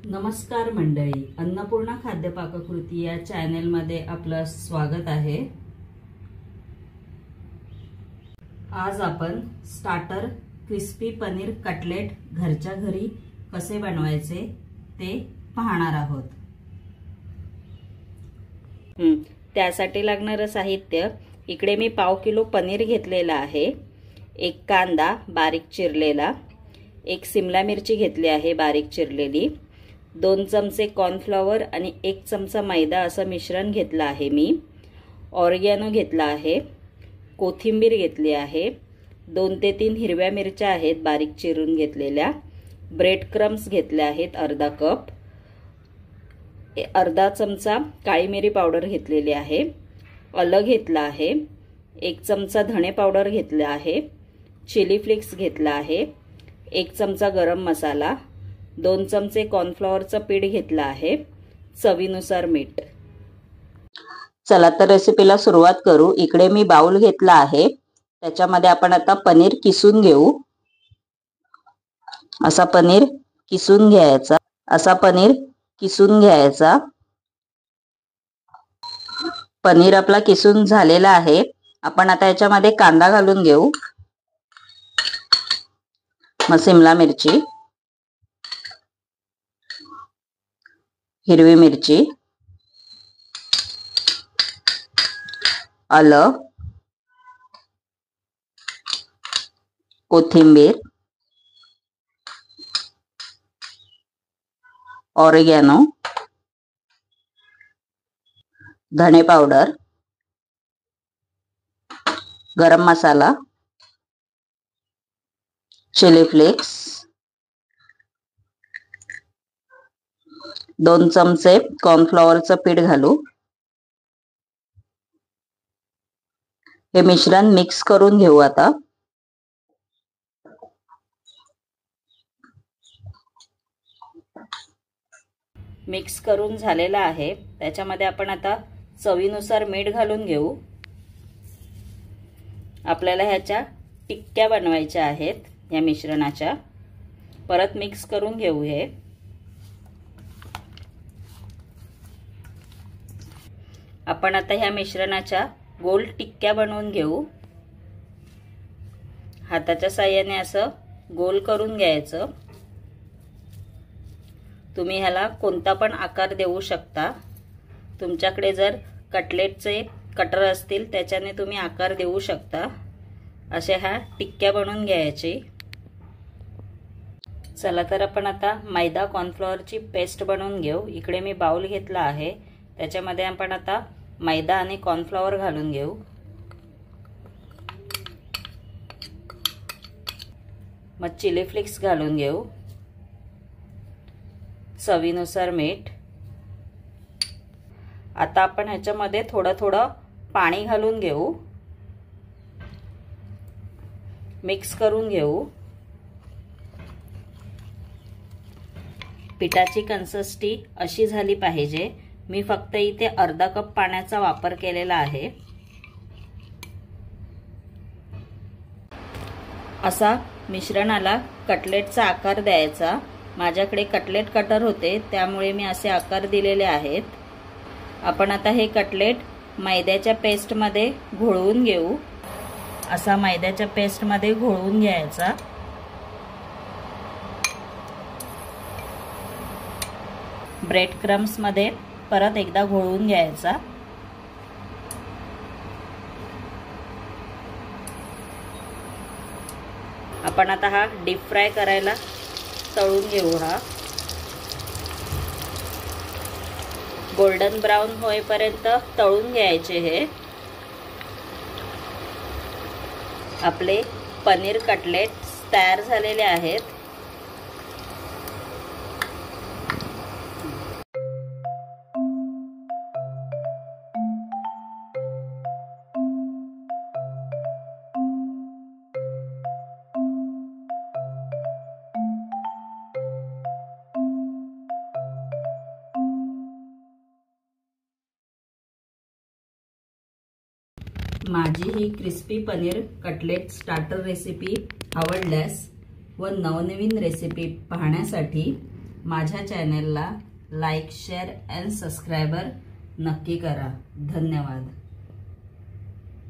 नमस्कार मंडळी, अन्नपूर्णा खाद्य पाककृती या चॅनल मध्ये आपलं स्वागत आहे। आज आपण स्टार्टर क्रिस्पी पनीर कटलेट घरच्या घरी कसे बनवायचे ते पाहणार आहोत। त्यासाठी लागणारे साहित्य इकडे मी पाव किलो पनीर घेतलेला आहे, एक कांदा बारीक चिरलेला, एक शिमला मिरची घेतली आहे बारीक चिरलेली, 2 चमचे कॉर्नफ्लॉवर आणि 1 चमचा मैदा असं मिश्रण घेतलं आहे मी। ऑरिगॅनो घेतला आहे, कोथिंबीर घेतली आहे, 2 ते 3 हिरव्या मिरच्या आहेत बारीक चिरून घेतलेल्या, ब्रेड क्रम्स घेतले आहेत अर्धा कप, अर्धा चमचा काळी मिरी पावडर घेतलेली आहे, आलं घेतला आहे, 1 चमचा धणे पावडर घेतला आहे, चिली फ्लेक्स घेतला आहे, 1 चमचा गरम मसाला, 2 चमचे कॉर्नफ्लॉवरचं पीठ घेतलं आहे, चवीनुसार मीठ। चला तर रेसिपीला सुरुवात करू। इकडे मी बाउल घेतला आहे, त्याच्यामध्ये आपण आता पनीर किसून घेऊ। असा पनीर किसून घ्यायचा। पनीर आपला किसून झालेला आहे। आपण आता याच्यामध्ये कांदा घालून घेऊ, मग शिमला मिरची, हिरवी मिरची, आलं, कोथिंबीर, ऑरिगॅनो, धणे पावडर, गरम मसाला, चिली फ्लेक्स, 2 चमचे कॉर्नफ्लॉवरचं पीठ घालू। हे मिश्रण मिक्स करून घेऊ आता। मिक्स करून झालेला आहे, त्याच्यामध्ये आपण आता चवीनुसार मीठ घालून घेऊ। आपल्याला ह्याच्या टिक्क्या बनवायच्या आहेत या मिश्रणाच्या। परत मिक्स करून घेऊ हे। आपण आता ह्या मिश्रणाच्या गोल टिक्क्या बनवून घेऊ। हाताच्या साहाय्याने असं गोल करून घ्यायचं। तुम्ही ह्याला कोणता पण आकार देऊ शकता। तुमच्याकडे जर कटलेटचे कटर असतील त्याच्याने तुम्ही आकार देऊ शकता। अशा ह्या टिक्क्या बनवून घ्यायची। चला तर आपण आता मैदा कॉर्नफ्लॉवरची पेस्ट बनवून घेऊ। इकडे मी बाउल घेतला आहे, त्याच्यामध्ये आपण आता मैदा आणि कॉर्नफ्लॉवर घालून घेऊ। मग चिली फ्लेक्स घालून घेऊ, चवीनुसार मीठ। आता आपण ह्याच्यामध्ये थोडं पाणी घालून घेऊ, मिक्स करून घेऊ। पिठाची कन्सिस्टन्सी अशी झाली पाहिजे। मी फक्त इथे अर्धा कप पाण्याचा वापर केलेला आहे। असा मिश्रणाला कटलेटचा आकार द्यायचा। माझ्याकडे कटलेट कटर होते त्यामुळे मी असे आकार दिलेले आहेत। आपण आता हे कटलेट मैद्याच्या पेस्टमध्ये घोळवून घेऊ। असा मैद्याच्या पेस्टमध्ये घोळवून घ्यायचा। ब्रेड क्रम्स मध्ये परत एकदा घोळवून घ्यायचा। आपण आता हा डीप फ्राय करायला तळून घेऊ। हा गोल्डन ब्राउन होईपर्यंत तळून घ्यायचे हे। आपले पनीर कटलेट तयार झालेले आहेत। माझी ही crispy paneer cutlet starter recipe आवडल्यास व नवनवीन रेसिपी पाहण्यासाठी माझ्या चॅनेलला लाईक शेअर अँड सबस्क्रायबर नक्की करा. धन्यवाद.